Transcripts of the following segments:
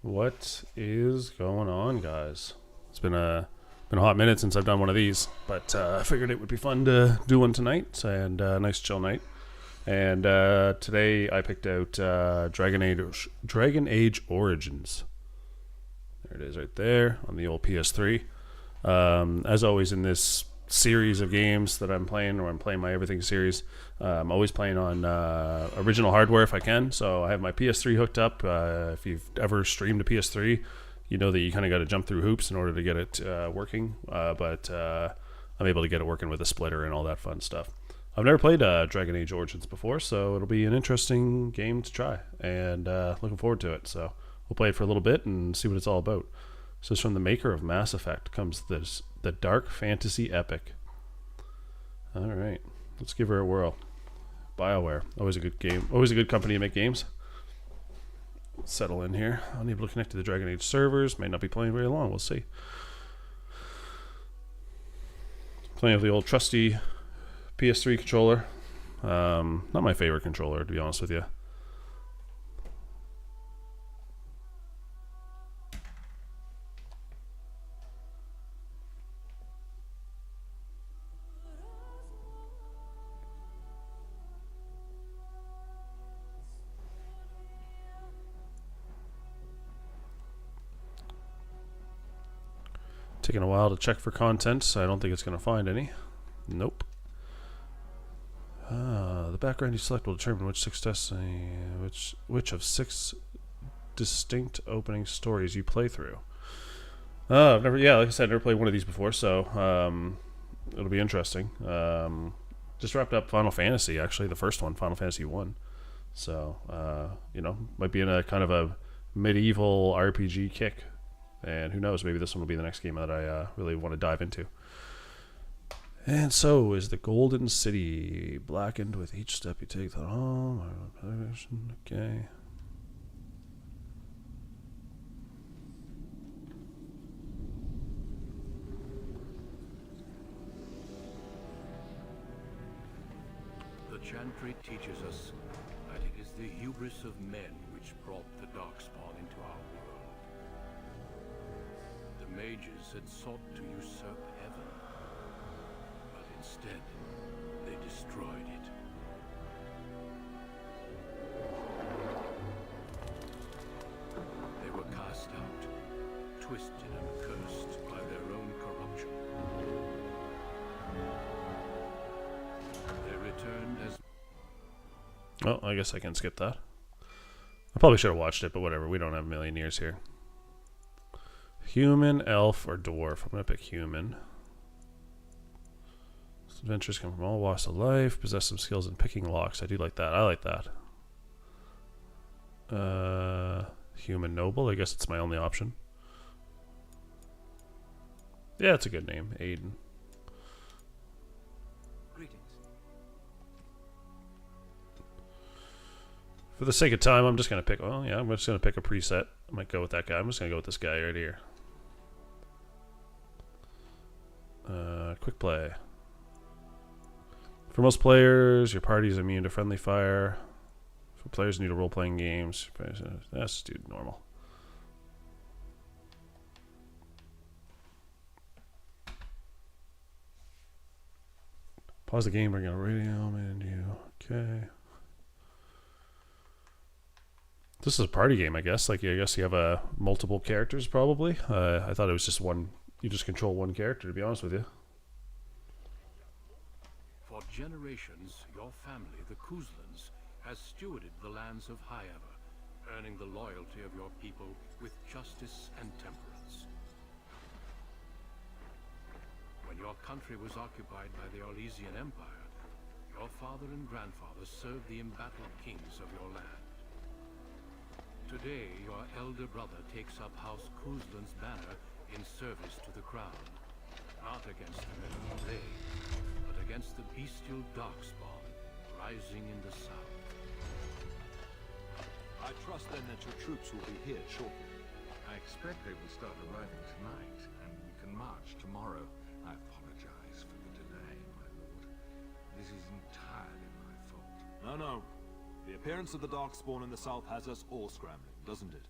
What is going on, guys? It's been a hot minute since I've done one of these, but I figured it would be fun to do one tonight, and a nice chill night. And today I picked out Dragon Age Origins. There it is, right there on the old PS3. As always in this series of games that I'm playing, or I'm playing my Everything series, I'm always playing on original hardware if I can. So I have my PS3 hooked up. If you've ever streamed a PS3, you know that you kind of got to jump through hoops in order to get it working. But I'm able to get it working with a splitter and all that fun stuff. I've never played Dragon Age Origins before, so it'll be an interesting game to try, and looking forward to it. So we'll play it for a little bit and see what it's all about. So it's from the maker of Mass Effect comes the dark fantasy epic. All right, let's give her a whirl. BioWare, always a good game, always a good company to make games. Let's settle in here. Unable to connect to the Dragon Age servers. May not be playing very long. We'll see. Playing with the old trusty PS3 controller. Not my favorite controller, to be honest with you. Taking a while to check for content, so I don't think it's going to find any. Nope. The background you select will determine which of 6 distinct opening stories you play through. I've never, like I said, I've never played one of these before, so it'll be interesting. Just wrapped up Final Fantasy, actually, the first one, Final Fantasy 1. So, might be in a kind of a medieval RPG kick. And who knows, maybe this one will be the next game that I really want to dive into. And so is the Golden City, blackened with each step you take. Oh, okay. The Chantry teaches us that it is the hubris of men which brought the Darkspawn into our world. The mages had sought to usurp heaven, but instead they destroyed it. They were cast out, twisted and cursed by their own corruption. They returned as... Well, I guess I can skip that. I probably should have watched it, but whatever. We don't have a million years here. Human, elf, or dwarf. I'm going to pick human. Adventures come from all walks of life. Possess some skills in picking locks. I do like that. I like that. Human noble. I guess it's my only option. Yeah, it's a good name. Aiden. Greetings. For the sake of time, I'm just going to pick... Well, yeah, I'm just going to pick a preset. I might go with that guy. I'm just going to go with this guy right here. Quick play. For most players, your party is immune to friendly fire. For players new to role-playing games, let's do normal. Pause the game, bring out a radio menu. Okay. This is a party game, I guess. Like, I guess you have multiple characters, probably. I thought it was just one. You just control one character, to be honest with you. For generations, your family, the Kuzlans, has stewarded the lands of Highever, earning the loyalty of your people with justice and temperance. When your country was occupied by the Orlesian Empire, your father and grandfather served the embattled kings of your land. Today, your elder brother takes up House Kuzlan's banner in service to the crown, not against the men of the Blade, but against the bestial Darkspawn rising in the south. I trust then that your troops will be here shortly. I expect they will start arriving tonight, and we can march tomorrow. I apologize for the delay, my lord. This is entirely my fault. No. The appearance of the Darkspawn in the south has us all scrambling, doesn't it?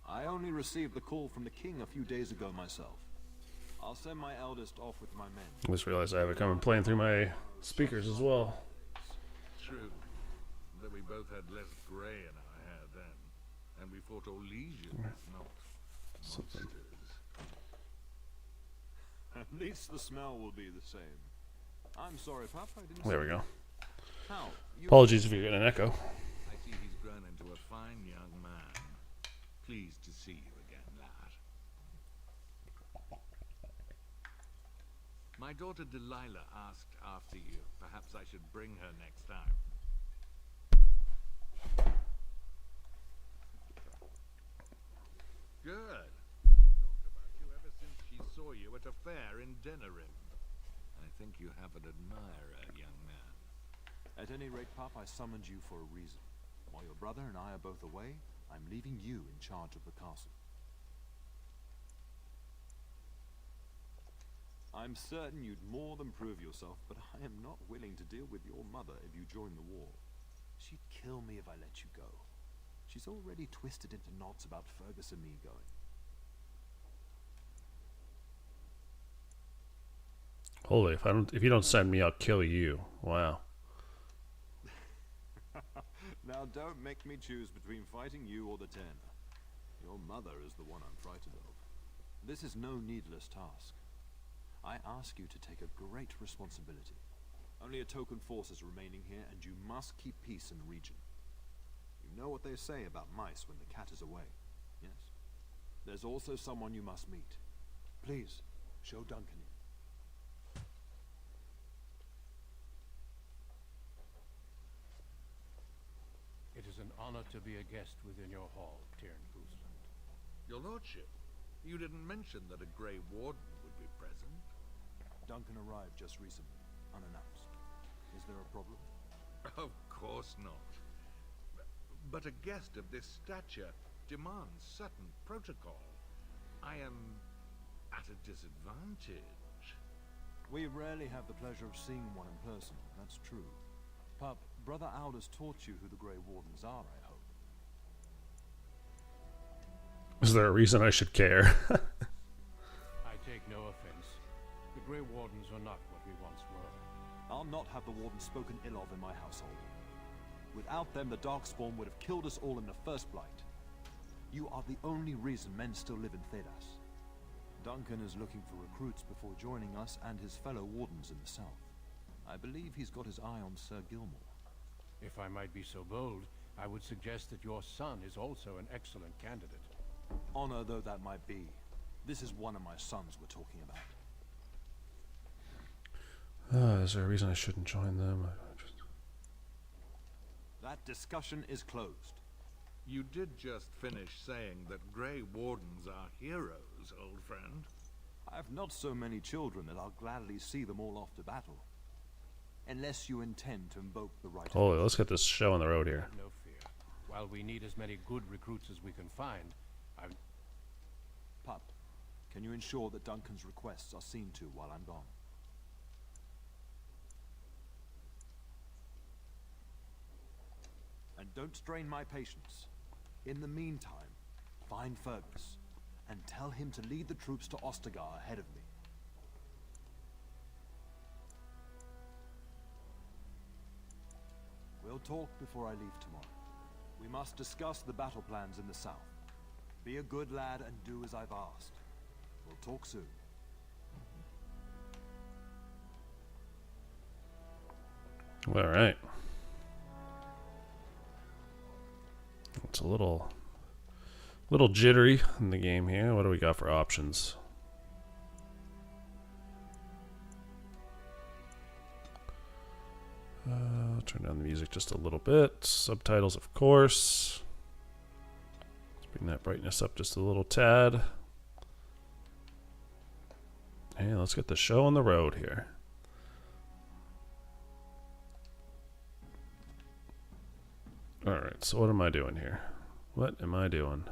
I only received the call from the king a few days ago myself. I'll send my eldest off with my men. I just realized I have it coming playing through my speakers as well. True, that we both had less grey in our hair then, and we fought all legions, not monsters. At least the smell will be the same. I'm sorry, Pup, I didn't There we go. How? Apologies if you get an echo. I see he's grown into a fine young man. Pleased to see you again, lad. My daughter Delilah asked after you. Perhaps I should bring her next time. Good. She talked about you ever since she saw you at a fair in Denerim. I think you have an admirer, young man. At any rate, Pup, I summoned you for a reason. While your brother and I are both away, I'm leaving you in charge of the castle. I'm certain you'd more than prove yourself, but I am not willing to deal with your mother if you join the war. She'd kill me if I let you go. She's already twisted into knots about Fergus and me going. Holy, if you don't send me, I'll kill you. Wow. Now don't make me choose between fighting you or the Turner. Your mother is the one I'm frightened of. This is no needless task. I ask you to take a great responsibility. Only a token force is remaining here, and you must keep peace in the region. You know what they say about mice when the cat is away, yes? There's also someone you must meet. Please, show Duncan in. It is an honor to be a guest within your hall, Tyrn-Boosland. Your lordship, you didn't mention that a Grey Warden would be present. Duncan arrived just recently, unannounced. Is there a problem? Of course not. But a guest of this stature demands certain protocol. I am at a disadvantage. We rarely have the pleasure of seeing one in person, that's true. Pup, Brother Aldous taught you who the Grey Wardens are, I hope. Is there a reason I should care? I take no offense. The Grey Wardens are not what we once were. I'll not have the Warden spoken ill of in my household. Without them, the Darkspawn would have killed us all in the first blight. You are the only reason men still live in Thedas. Duncan is looking for recruits before joining us and his fellow Wardens in the south. I believe he's got his eye on Sir Gilmore. If I might be so bold, I would suggest that your son is also an excellent candidate. Honor though that might be, this is one of my sons we're talking about. Is there a reason I shouldn't join them? That discussion is closed. You did just finish saying that Grey Wardens are heroes, old friend. I have not so many children that I'll gladly see them all off to battle. Unless you intend to invoke the right... Holy, let's get this show on the road here. No fear. While we need as many good recruits as we can find, Pup, can you ensure that Duncan's requests are seen to while I'm gone? And don't strain my patience. In the meantime, find Fergus, and tell him to lead the troops to Ostagar ahead of me. We'll talk before I leave tomorrow. We must discuss the battle plans in the south. Be a good lad and do as I've asked. We'll talk soon. All right. It's a little jittery in the game here. What do we got for options? Turn down the music just a little bit. Subtitles, of course. Let's bring that brightness up just a little tad. And let's get the show on the road here. Alright, so what am I doing here? What am I doing?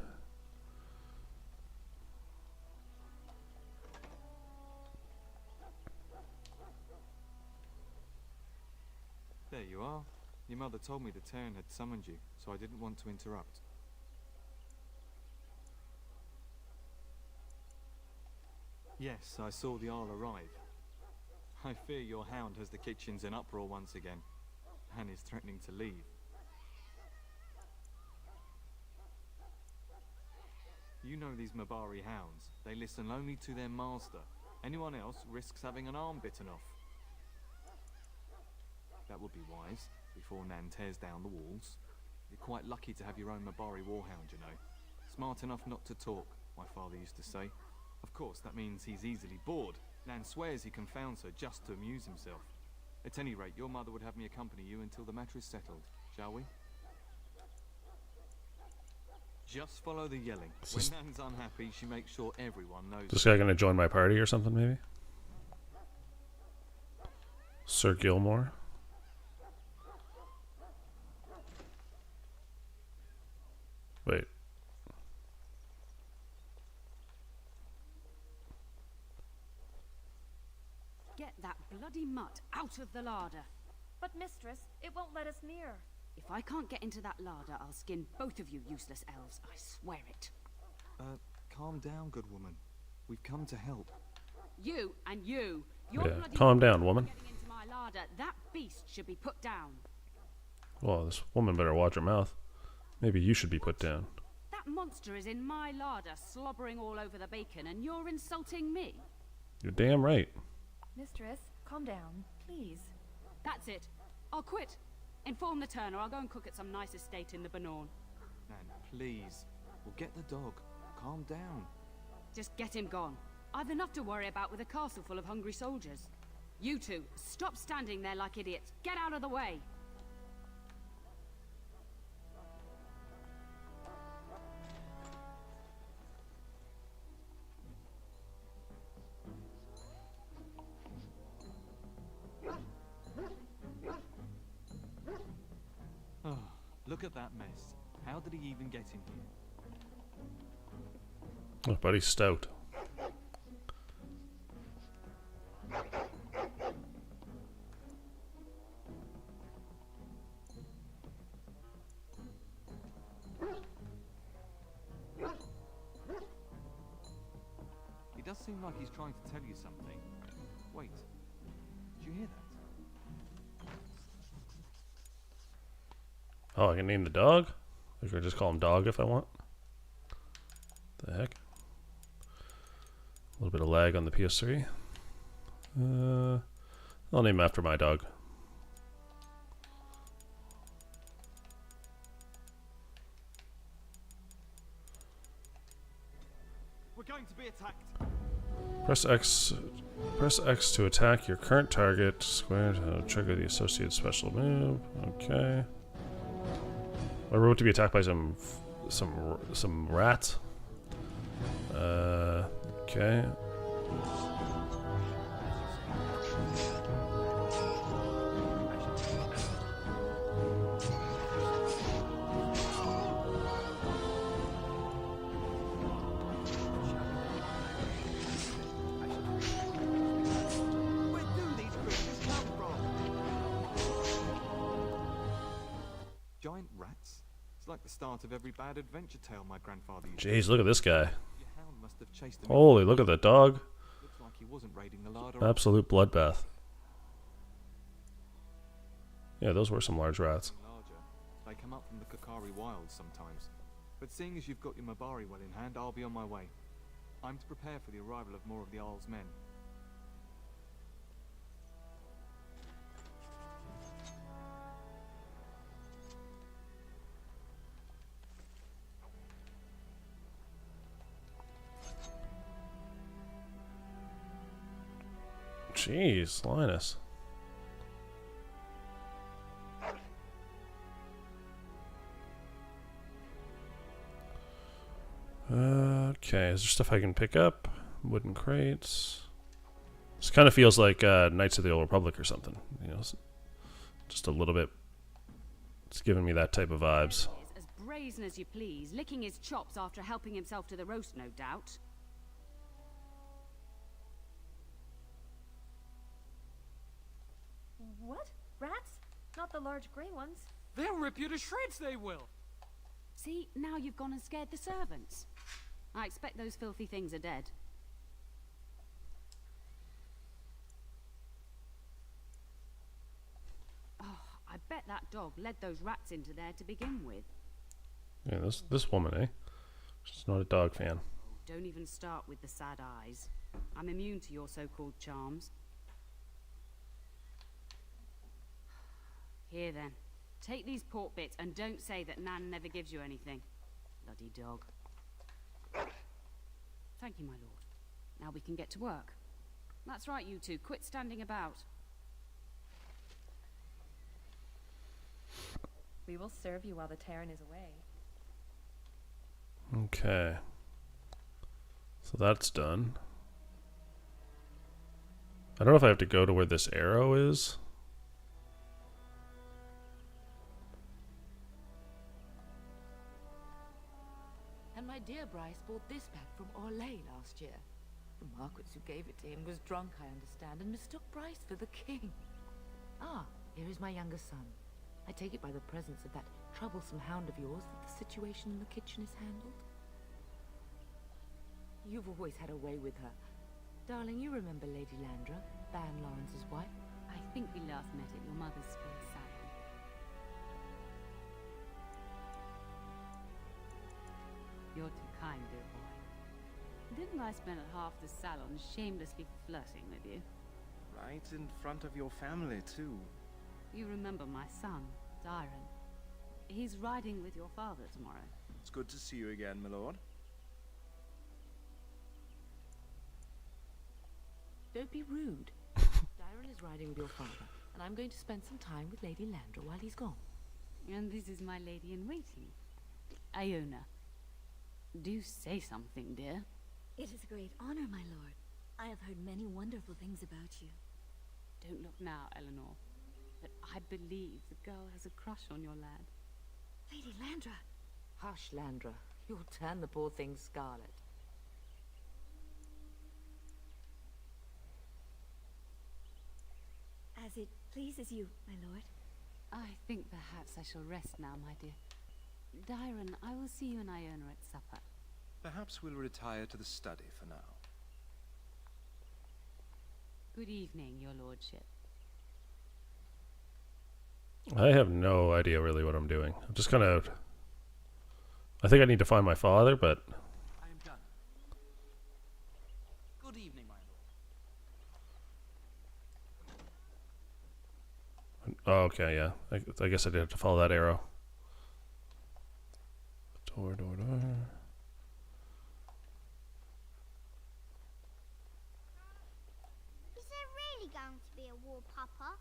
There you are. Your mother told me the Terran had summoned you, so I didn't want to interrupt. Yes, I saw the Arl arrive. I fear your hound has the kitchens in uproar once again, and is threatening to leave. You know these Mabari hounds. They listen only to their master. Anyone else risks having an arm bitten off. That would be wise, before Nan tears down the walls. You're quite lucky to have your own Mabari warhound, you know. Smart enough not to talk, my father used to say. Of course, that means he's easily bored. Nan swears he confounds her just to amuse himself. At any rate, your mother would have me accompany you until the matter is settled, shall we? Just follow the yelling. When Nan's unhappy, she makes sure everyone knows. This guy gonna join my party or something, maybe? Sir Gilmore. Wait. Get that bloody mutt out of the larder. But mistress, it won't let us near. If I can't get into that larder, I'll skin both of you useless elves. I swear it. Calm down, good woman. We've come to help. You and you. You're Yeah, bloody calm down, woman. getting into my larder. That beast should be put down. Well, this woman better watch her mouth. Maybe you should be put down. That monster is in my larder, slobbering all over the bacon, and you're insulting me. You're damn right. Mistress, calm down, please. That's it. I'll quit. Inform the turner. I'll go and cook at some nice estate in the Banorn. Nan, please. We'll get the dog. Calm down. Just get him gone. I've enough to worry about with a castle full of hungry soldiers. You two, stop standing there like idiots. Get out of the way. Oh, look at that mess. How did he even get in here? Oh, buddy's stout. He does seem like he's trying to tell you something. Wait, did you hear that? Oh, I can name the dog? I could just call him Dog if I want. The heck? A little bit of lag on the PS3. I'll name him after my dog. We're going to be attacked. Press X to attack your current target. Square to trigger the associated special move. Okay. I wrote to be attacked by some rats. Okay. Giant rats? It's like the start of every bad adventure tale my grandfather used to. Jeez, look at this guy. Your hound must have chased him. Holy, look at the dog. Looks like he wasn't raiding the larder. Absolute bloodbath. Yeah, those were some large rats. Larger. They come up from the Kakari wilds sometimes. But seeing as you've got your Mabari well in hand, I'll be on my way. I'm to prepare for the arrival of more of the Arl's men. Jeez, Linus. Okay, is there stuff I can pick up? Wooden crates. This kind of feels like Knights of the Old Republic or something. You know, just a little bit. It's giving me that type of vibes. As brazen as you please, licking his chops after helping himself to the roast, no doubt. What? Rats? Not the large grey ones. They'll rip you to shreds, they will. See, now you've gone and scared the servants. I expect those filthy things are dead. bet that dog led those rats into there to begin with. Yeah, this woman, eh? She's not a dog fan. Don't even start with the sad eyes. I'm immune to your so-called charms. Here then, take these pork bits and don't say that Nan never gives you anything. Bloody dog. Thank you, my lord. Now we can get to work. That's right, you two. Quit standing about. We will serve you while the Terran is away. Okay. So that's done. I don't know if I have to go to where this arrow is. And my dear Bryce bought this back from Orlais last year. The Marquis who gave it to him was drunk, I understand, and mistook Bryce for the king. Ah, here is my younger son. I take it by the presence of that troublesome hound of yours that the situation in the kitchen is handled. You've always had a way with her. Darling, you remember Lady Landra, Ban Lawrence's wife? I think we last met at your mother's spa salon. You're too kind, dear boy. Didn't I spend half the salon shamelessly flirting with you? Right in front of your family, too. You remember my son, Dyron. He's riding with your father tomorrow. It's good to see you again, my lord. Don't be rude. Dyron is riding with your father, and I'm going to spend some time with Lady Landra while he's gone. And this is my lady-in-waiting, Iona. Do say something, dear. It is a great honor, my lord. I have heard many wonderful things about you. Don't look now, Eleanor. But I believe the girl has a crush on your lad. Lady Landra! Hush, Landra. You'll turn the poor thing scarlet. As it pleases you, my lord. I think perhaps I shall rest now, my dear. Dyron, I will see you and Iona at supper. Perhaps we'll retire to the study for now. Good evening, your lordship. I have no idea really what I'm doing. I'm just kind of... I think I need to find my father, but... I am done. Good evening, my lord. Oh, okay, yeah. I guess I did have to follow that arrow. Door. Is there really going to be a war, Papa?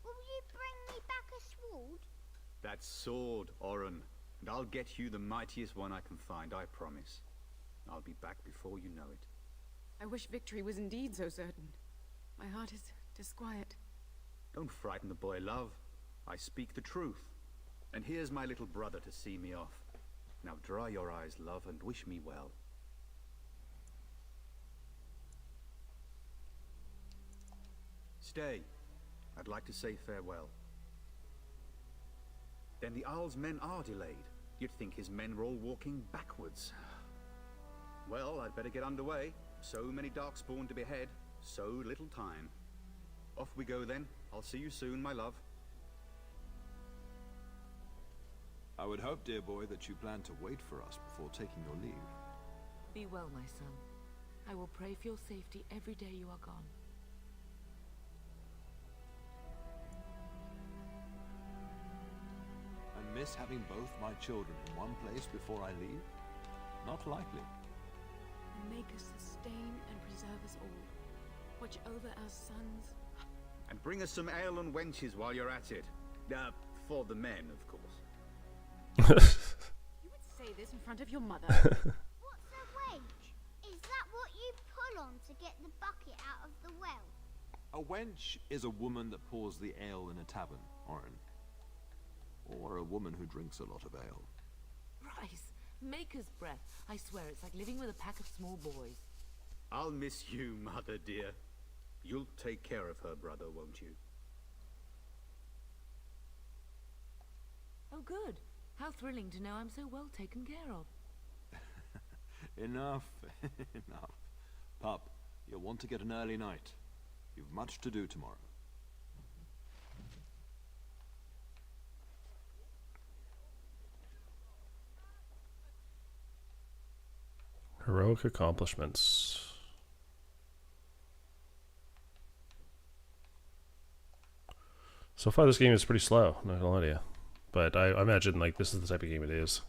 Will you bring me back a sword? That sword, Oren. And I'll get you the mightiest one I can find, I promise. I'll be back before you know it. I wish victory was indeed so certain. My heart is disquiet. Don't frighten the boy, love. I speak the truth. And here's my little brother to see me off. Now dry your eyes, love, and wish me well. Stay. I'd like to say farewell. Then the Owl's men are delayed. You'd think his men were all walking backwards. Well, I'd better get underway. So many Darkspawn to behead, so little time. Off we go then. I'll see you soon, my love. I would hope, dear boy, that you plan to wait for us before taking your leave. Be well, my son. I will pray for your safety every day you are gone. And miss having both my children in one place before I leave? Not likely. And make us sustain and preserve us all. Watch over our sons. And bring us some ale and wenches while you're at it. For the men, of course. You would say this in front of your mother. What's a wench? Is that what you pull on to get the bucket out of the well? A wench is a woman that pours the ale in a tavern, Oren. Or a woman who drinks a lot of ale. Bryce, maker's breath. I swear it's like living with a pack of small boys. I'll miss you, mother dear. You'll take care of her brother, won't you? Oh, good. How thrilling to know I'm so well taken care of. Enough, enough. Pup, you'll want to get an early night. You've much to do tomorrow. Heroic accomplishments. So far this game is pretty slow, not gonna lie to you. But I imagine like this is the type of game it is.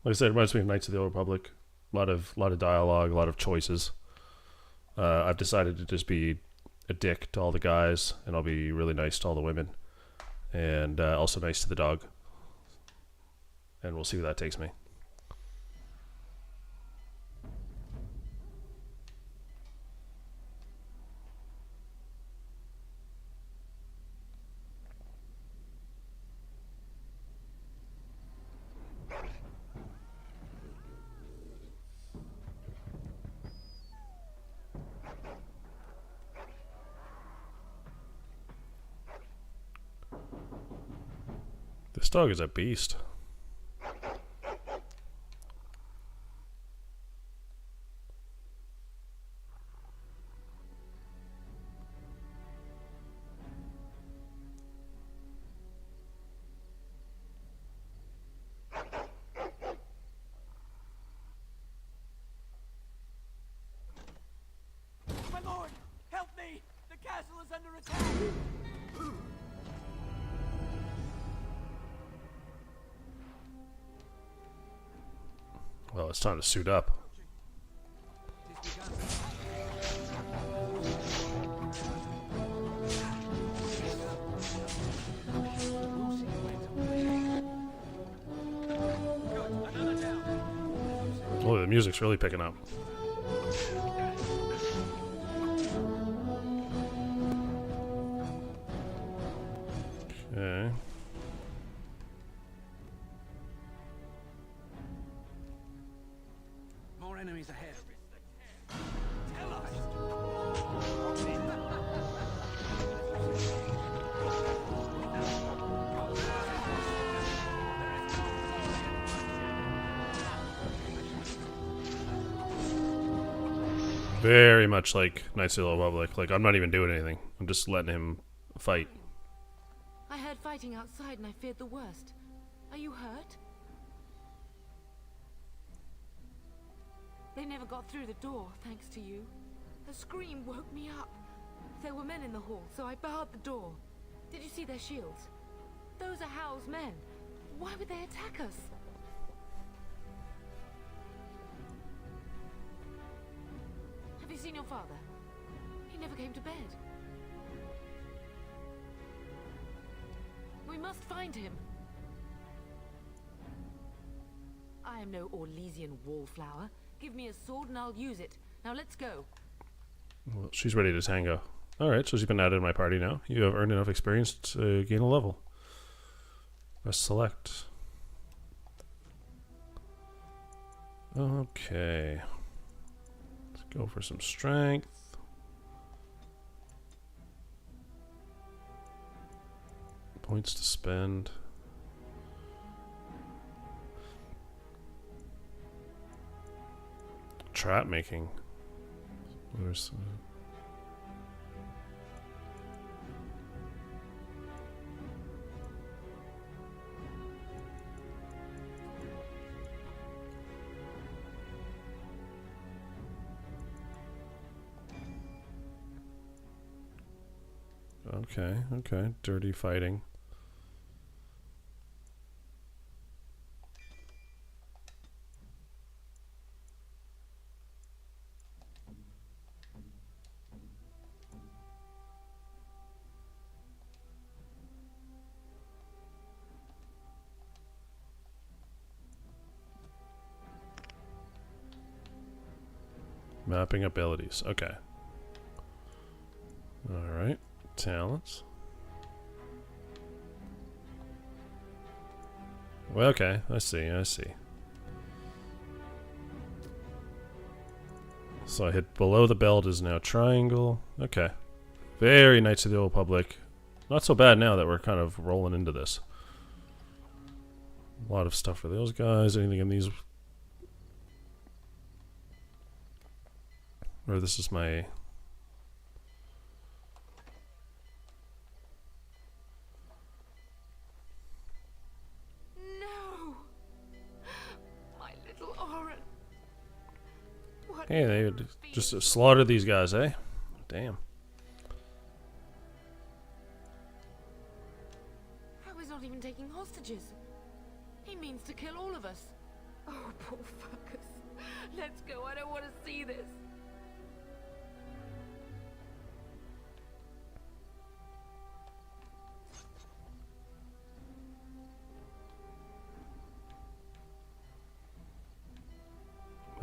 Like I said, it reminds me of Knights of the Old Republic. A lot of dialogue, a lot of choices. I've decided to just be a dick to all the guys, and I'll be really nice to all the women. And also nice to the dog. And we'll see where that takes me. This dog is a beast. My lord, help me! The castle is under attack! Well, it's time to suit up. Oh, the music's really picking up. Okay. More enemies ahead. Very much like Knights of the Old Republic. Like, I'm not even doing anything. I'm just letting him fight. I heard fighting outside and I feared the worst. Are you hurt? They never got through the door, thanks to you. The scream woke me up. There were men in the hall, so I barred the door. Did you see their shields? Those are Howl's men. Why would they attack us? Have you seen your father? He never came to bed. We must find him. I am no Orlesian wallflower. Give me a sword and I'll use it. Now let's go. Well, she's ready to tango. Alright, so she's been added to my party now. You have earned enough experience to gain a level. Press select. Okay. Let's go for some strength. Points to spend. Trap making. Where's okay. Dirty fighting. Mapping abilities. Okay. Alright. Talents. Well, okay. I see. So I hit below the belt is now triangle. Okay. Very Knights of the Old Republic. Not so bad now that we're kind of rolling into this. A lot of stuff for those guys. Anything in these? Or this is my... No! My little Oren. Hey, they would just slaughter these guys, eh? Damn. How he's not even taking hostages? He means to kill all of us. Oh, poor fuckers. Let's go. I don't want to see this.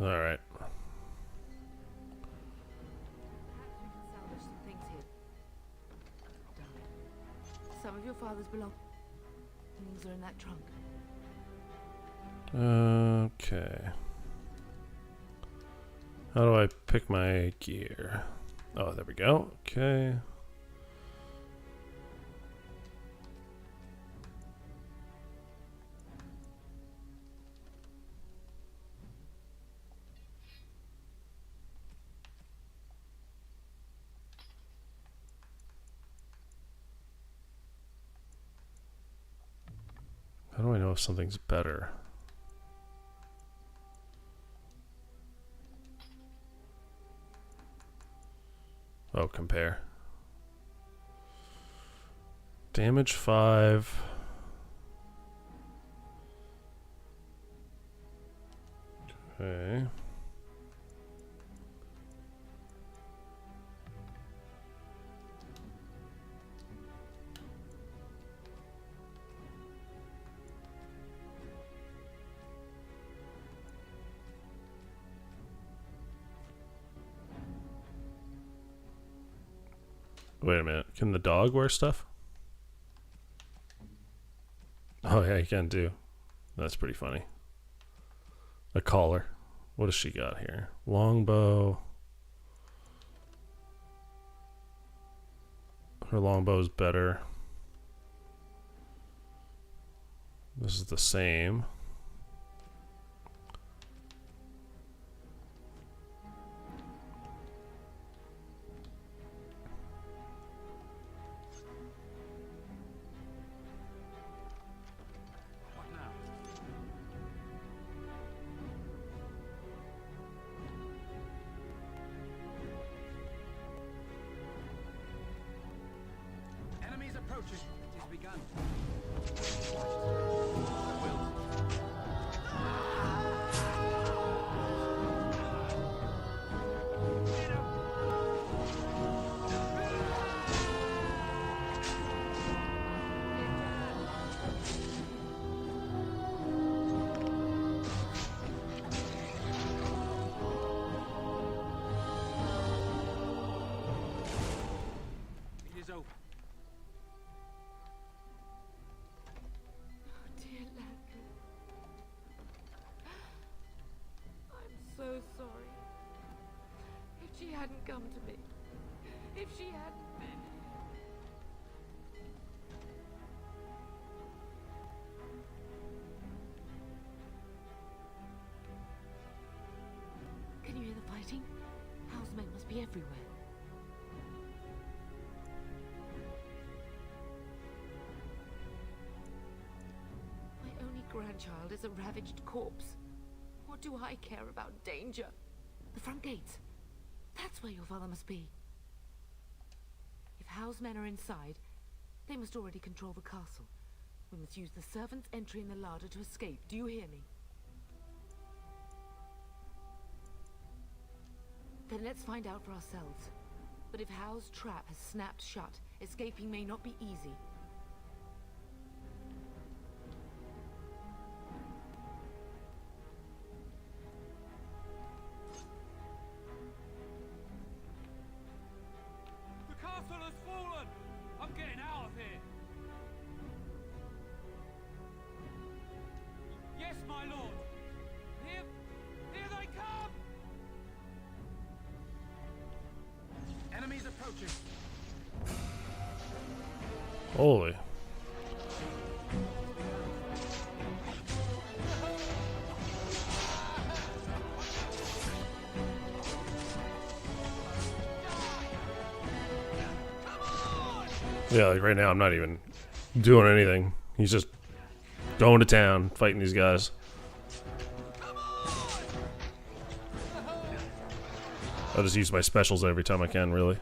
All right. Salvage some things here. Darling, some of your father's belongings are in that trunk. Okay. How do I pick my gear? Oh, there we go. Okay. How do I know if something's better? Oh, compare. Damage 5. Okay. Wait a minute. Can the dog wear stuff? Oh, yeah, he can too. That's pretty funny. A collar. What does she got here? Longbow. Her longbow's better. This is the same. So sorry. If she hadn't come to me, if she hadn't been here. Can you hear the fighting? Housemen must be everywhere. My only grandchild is a ravaged corpse. What do I care about danger? The front gates. That's where your father must be. If housemen are inside, they must already control the castle. We must use the servants' entry in the larder to escape. Do you hear me? Then let's find out for ourselves. But if Howe's trap has snapped shut, escaping may not be easy. castle has fallen! I'm getting out of here! Yes, my lord! Here they come! Enemies approaching! Holy. Yeah, like right now I'm not even doing anything. He's just going to town, fighting these guys. I'll just use my specials every time I can, really.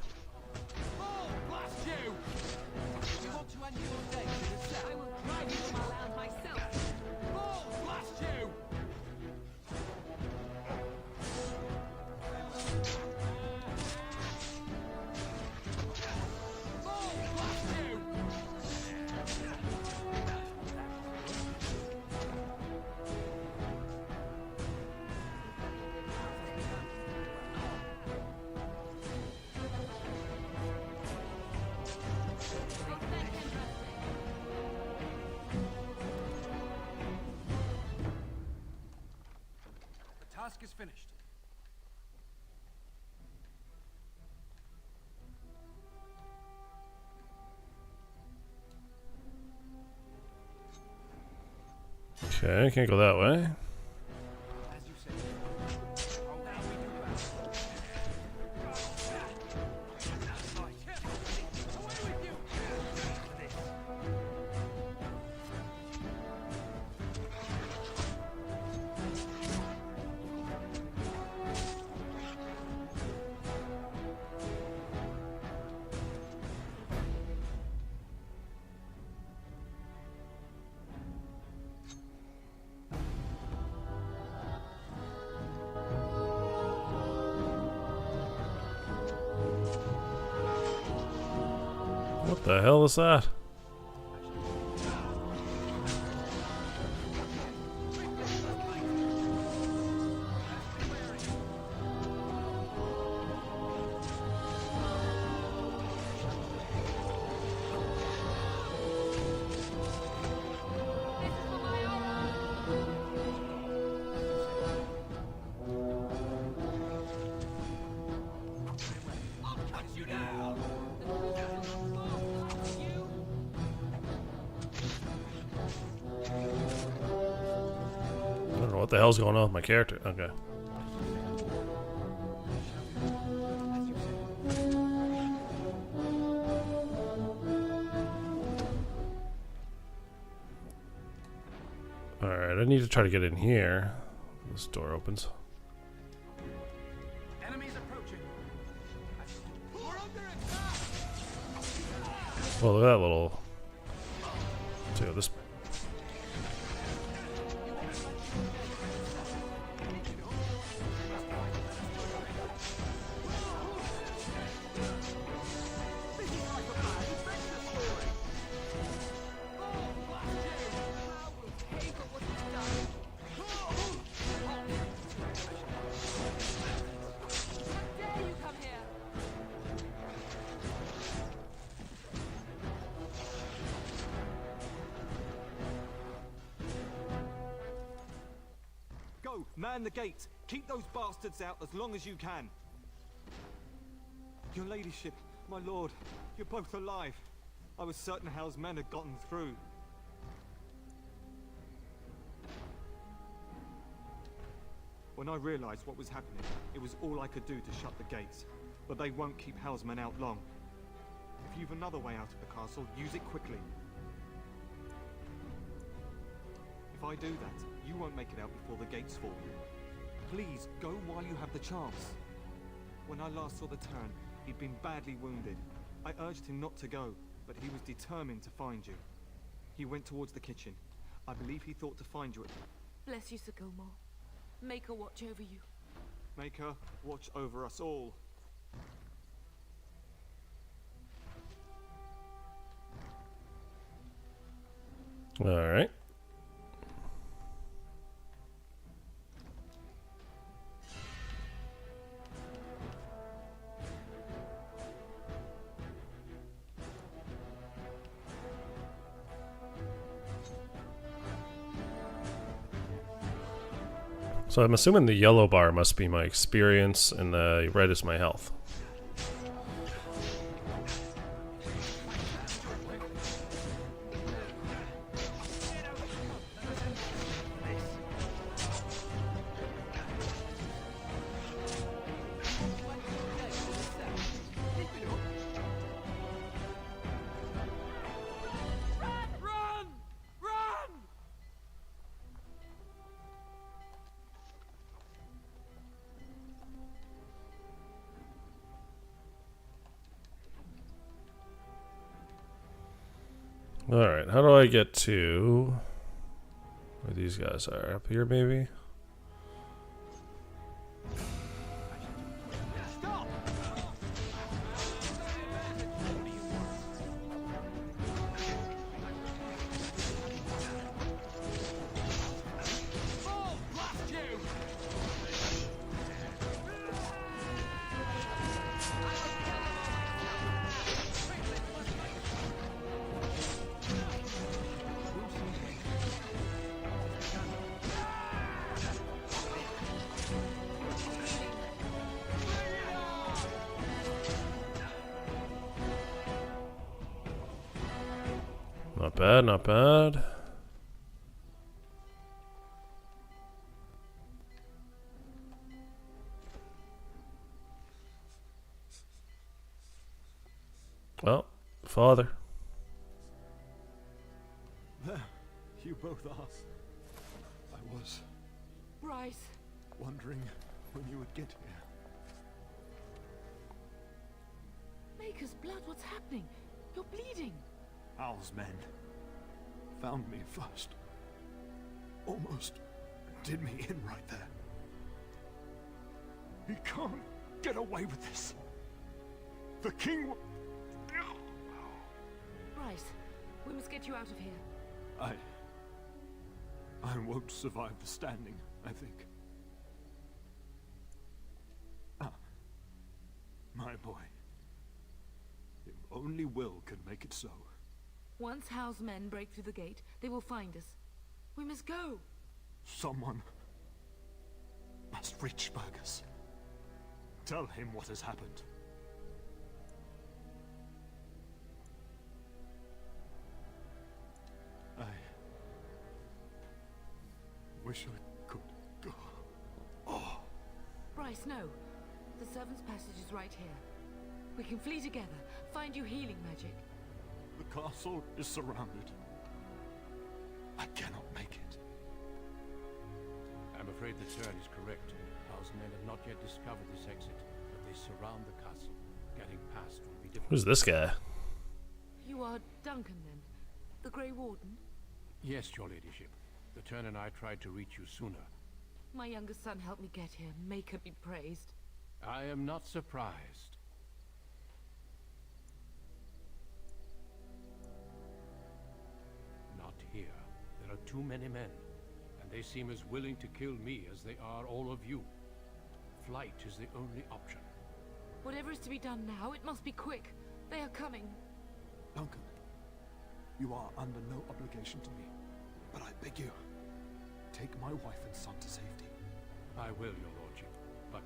Task is finished. Okay, can't go that way. What the hell is that? What the hell's going on with my character? Okay. Alright, I need to try to get in here. This door opens. Enemies approaching. Well, look at that little... Let's go this way. Man the gate! Keep those bastards out as long as you can! Your ladyship, my lord, you're both alive. I was certain Hal's men had gotten through. When I realized what was happening, it was all I could do to shut the gates. But they won't keep Hal's men out long. If you've another way out of the castle, use it quickly. If I do that, you won't make it out before the gates fall. Please, go while you have the chance. When I last saw the Terran, he'd been badly wounded. I urged him not to go, but he was determined to find you. He went towards the kitchen. I believe he thought to find you at... Bless you, Sir Gilmore. Make her watch over you. Make her watch over us all. Alright. So I'm assuming the yellow bar must be my experience and the red is my health. Alright, how do I get to where these guys are? Up here, maybe? Not bad, not bad. Well, father. There, you both are. I was Bryce. wondering when you would get here. Maker's blood, what's happening? You're bleeding. Hal's men found me first. Almost did me in right there. He can't get away with this. The king Bryce, we must get you out of here. I won't survive the standing, I think. Ah, my boy. If only Will can make it so. Once Hal's men break through the gate, they will find us. We must go. Someone must reach Burgess. Tell him what has happened. I wish I could go. Oh. Bryce, no. The servant's passage is right here. We can flee together, find you healing magic. The castle is surrounded. I cannot make it. I'm afraid the turn is correct. House men have not yet discovered this exit, but they surround the castle. Getting past will be difficult. Who's this guy? You are Duncan, then? The Grey Warden? Yes, your ladyship. The turn and I tried to reach you sooner. My younger son helped me get here. Maker be praised. I am not surprised. Not here. There are too many men, and they seem as willing to kill me as they are all of you. Flight is the only option. Whatever is to be done now, it must be quick. They are coming. Duncan, you are under no obligation to me, but I beg you, take my wife and son to safety. I will, your lordship, but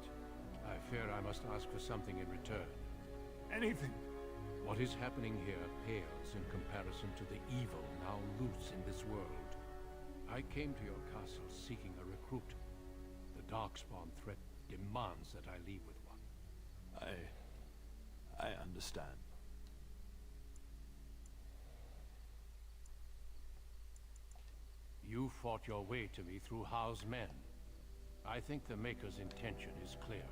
I fear I must ask for something in return. Anything. What is happening here pales in comparison to the evil now loose in this world. I came to your castle seeking a recruit. The Darkspawn threat demands that I leave with one. I understand. You fought your way to me through Howe's men. I think the Maker's intention is clear.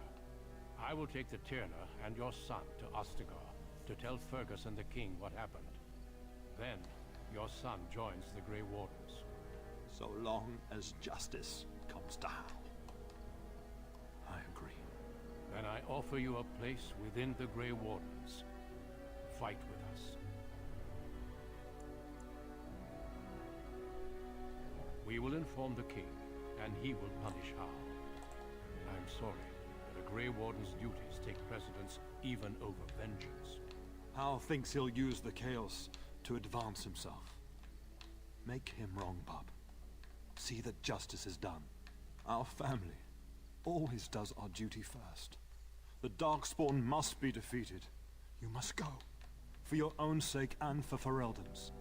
I will take the Tyrna and your son to Ostagar to tell Fergus and the king what happened. Then, your son joins the Grey Wardens. So long as justice comes to Hal. I agree. Then I offer you a place within the Grey Wardens. Fight with us. We will inform the king, and he will punish Hal. I'm sorry, but a Grey Warden's duties take precedence even over vengeance. Hal thinks he'll use the chaos to advance himself. Make him wrong, bub. See that justice is done. Our family always does our duty first. The Darkspawn must be defeated. You must go. For your own sake and for Ferelden's.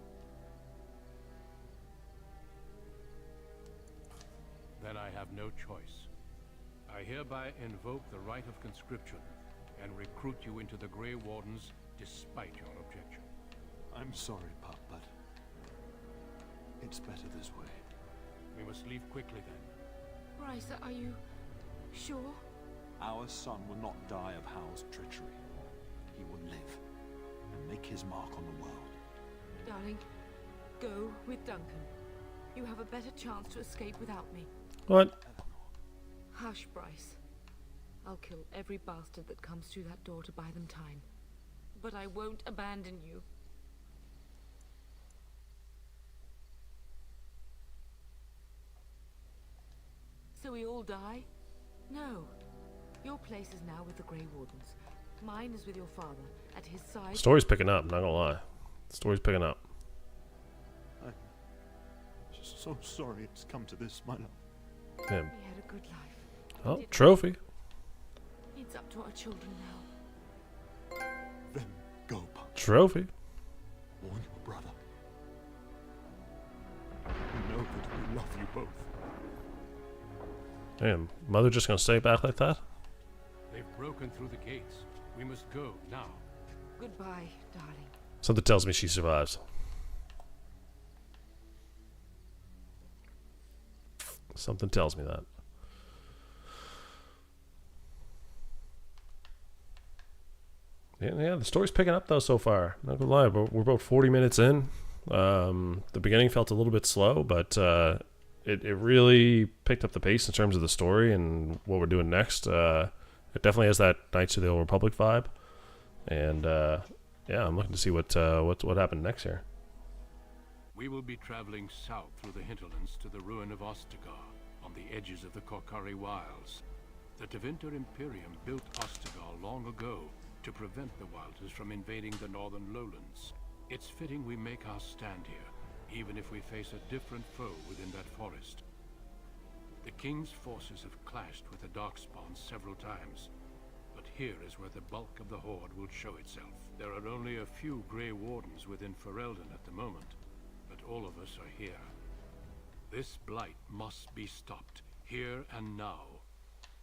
Then I have no choice. I hereby invoke the right of conscription and recruit you into the Grey Wardens despite your objection. I'm sorry, pup, but it's better this way. We must leave quickly then. Bryce, are you sure? Our son will not die of Hal's treachery. He will live and make his mark on the world. Darling, Go with Duncan. You have a better chance to escape without me. What? Hush, Bryce. I'll kill every bastard that comes through that door to buy them time. But I won't abandon you. So we all die? No. Your place is now with the Grey Wardens. Mine is with your father, at his side. Story's picking up, not gonna lie. Story's picking up. I'm just so sorry it's come to this, my love. Him. We had a good life. Oh, trophy. It's up to our children now. Then go, Puck. Trophy. Warn your brother. We know that we love you both. Damn, mother just gonna stay back like that? They've broken through the gates. We must go now. Goodbye, darling. Something tells me she survives. Something tells me that. Yeah, the story's picking up though so far. Not gonna lie, we're about 40 minutes in. The beginning felt a little bit slow, but it really picked up the pace in terms of the story and what we're doing next. It definitely has that Knights of the Old Republic vibe, and yeah, I'm looking to see what happened next here. We will be traveling south through the hinterlands to the ruin of Ostagar, on the edges of the Korkari Wilds. The Tevinter Imperium built Ostagar long ago to prevent the Wilders from invading the northern lowlands. It's fitting we make our stand here, even if we face a different foe within that forest. The King's forces have clashed with the Darkspawn several times, but here is where the bulk of the Horde will show itself. There are only a few Grey Wardens within Ferelden at the moment, but all of us are here. This blight must be stopped, here and now.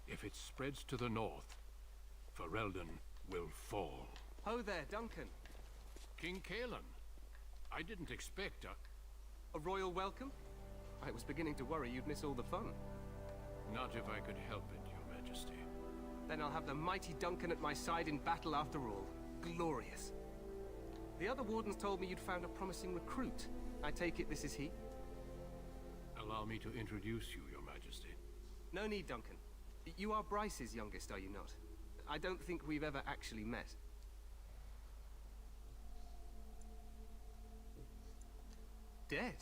If it spreads to the north, Ferelden will fall. Ho there, Duncan. King Kaelan, I didn't expect a royal welcome? I was beginning to worry you'd miss all the fun. Not if I could help it, Your Majesty. Then I'll have the mighty Duncan at my side in battle after all. Glorious. The other wardens told me you'd found a promising recruit. I take it this is he? Allow me to introduce you, Your Majesty. No need, Duncan. You are Bryce's youngest, are you not? I don't think we've ever actually met. Dead?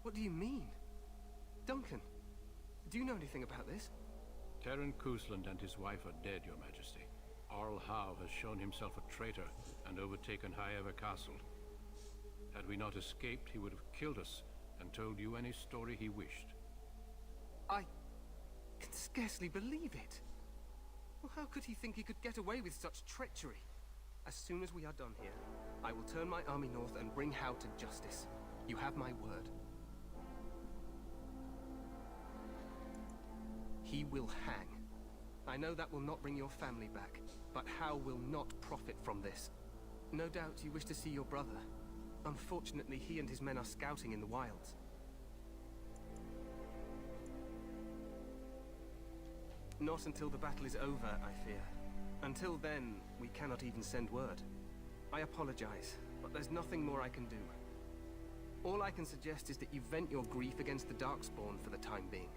What do you mean? Duncan, do you know anything about this? Terran Kusland and his wife are dead, Your Majesty. Arl Howe has shown himself a traitor and overtaken Highever Castle. Had we not escaped, he would have killed us and told you any story he wished. I can scarcely believe it. Well, how could he think he could get away with such treachery? As soon as we are done here, I will turn my army north and bring Howe to justice. You have my word. He will hang. I know that will not bring your family back, but Howe will not profit from this. No doubt you wish to see your brother. Unfortunately, he and his men are scouting in the wilds. Not until the battle is over, I fear. Until then, we cannot even send word. I apologize, but there's nothing more I can do. All I can suggest is that you vent your grief against the Darkspawn for the time being.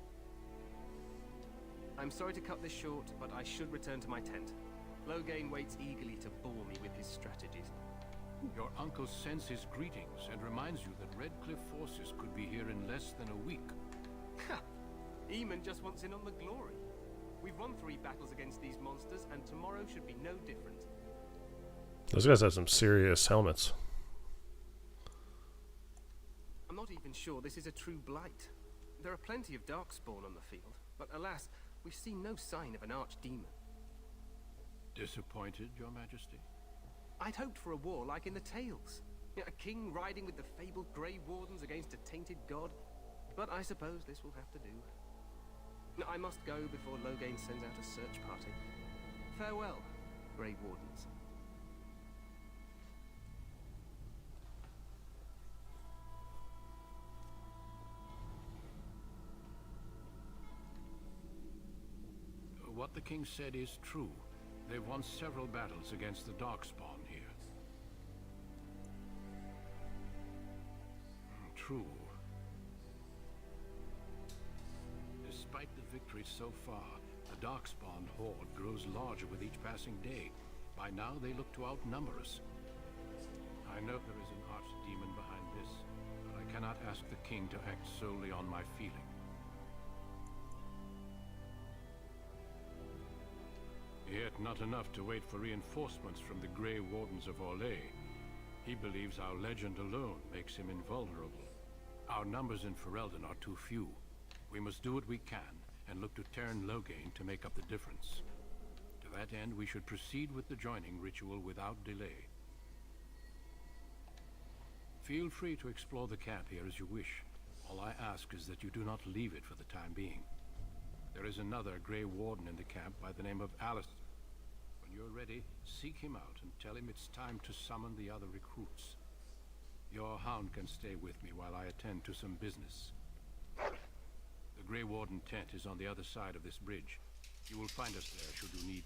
I'm sorry to cut this short, but I should return to my tent. Loghain waits eagerly to bore me with his strategies. Your uncle sends his greetings and reminds you that Redcliffe forces could be here in less than a week. Ha! Eamon just wants in on the glory. We've won 3 battles against these monsters, and tomorrow should be no different. Those guys have some serious helmets. I'm not even sure this is a true blight. There are plenty of Darkspawn on the field, but alas, we've seen no sign of an archdemon. Disappointed, Your Majesty? I'd hoped for a war like in the tales. A king riding with the fabled Grey Wardens against a tainted god. But I suppose this will have to do. I must go before Loghain sends out a search party. Farewell, Grey Wardens. What the king said is true. They've won several battles against the Darkspawn here. true. Despite the victory so far, the Darkspawn horde grows larger with each passing day. By now, they look to outnumber us. I know there is an archdemon behind this, but I cannot ask the king to act solely on my feeling. Yet not enough to wait for reinforcements from the Grey Wardens of Orlais. He believes our legend alone makes him invulnerable. Our numbers in Ferelden are too few. We must do what we can and look to Terran Loghain to make up the difference. To that end, we should proceed with the joining ritual without delay. Feel free to explore the camp here as you wish. All I ask is that you do not leave it for the time being. There is another Grey Warden in the camp by the name of Alistair. When you're ready, seek him out and tell him it's time to summon the other recruits. Your hound can stay with me while I attend to some business. The Grey Warden tent is on the other side of this bridge. You will find us there should you need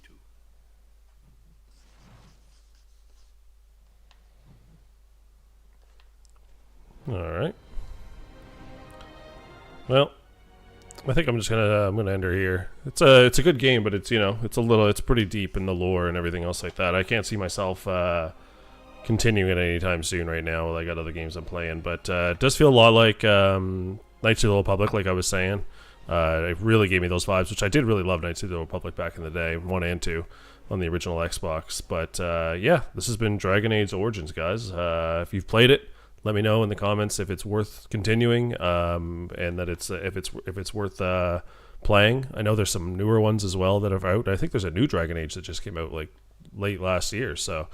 to. Alright. Well, I think I'm gonna end her here. It's a good game, but it's pretty deep in the lore and everything else like that. I can't see myself continuing it anytime soon right now. I got other games I'm playing, but it does feel a lot like Knights of the Old Republic, like I was saying. It really gave me those vibes, which I did really love Knights of the Old Republic back in the day, 1 and 2 on the original Xbox. But yeah, this has been Dragon Age Origins, guys. If you've played it, let me know in the comments if it's worth continuing, and that if it's worth playing. I know there's some newer ones as well that are out. I think there's a new Dragon Age that just came out like late last year, so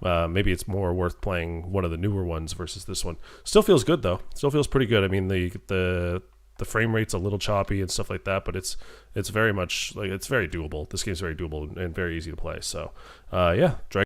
maybe it's more worth playing one of the newer ones versus this one. Still feels good though. Still feels pretty good. I mean, the frame rate's a little choppy and stuff like that, but it's very much like it's very doable. This game's very doable and very easy to play. So yeah, Dragon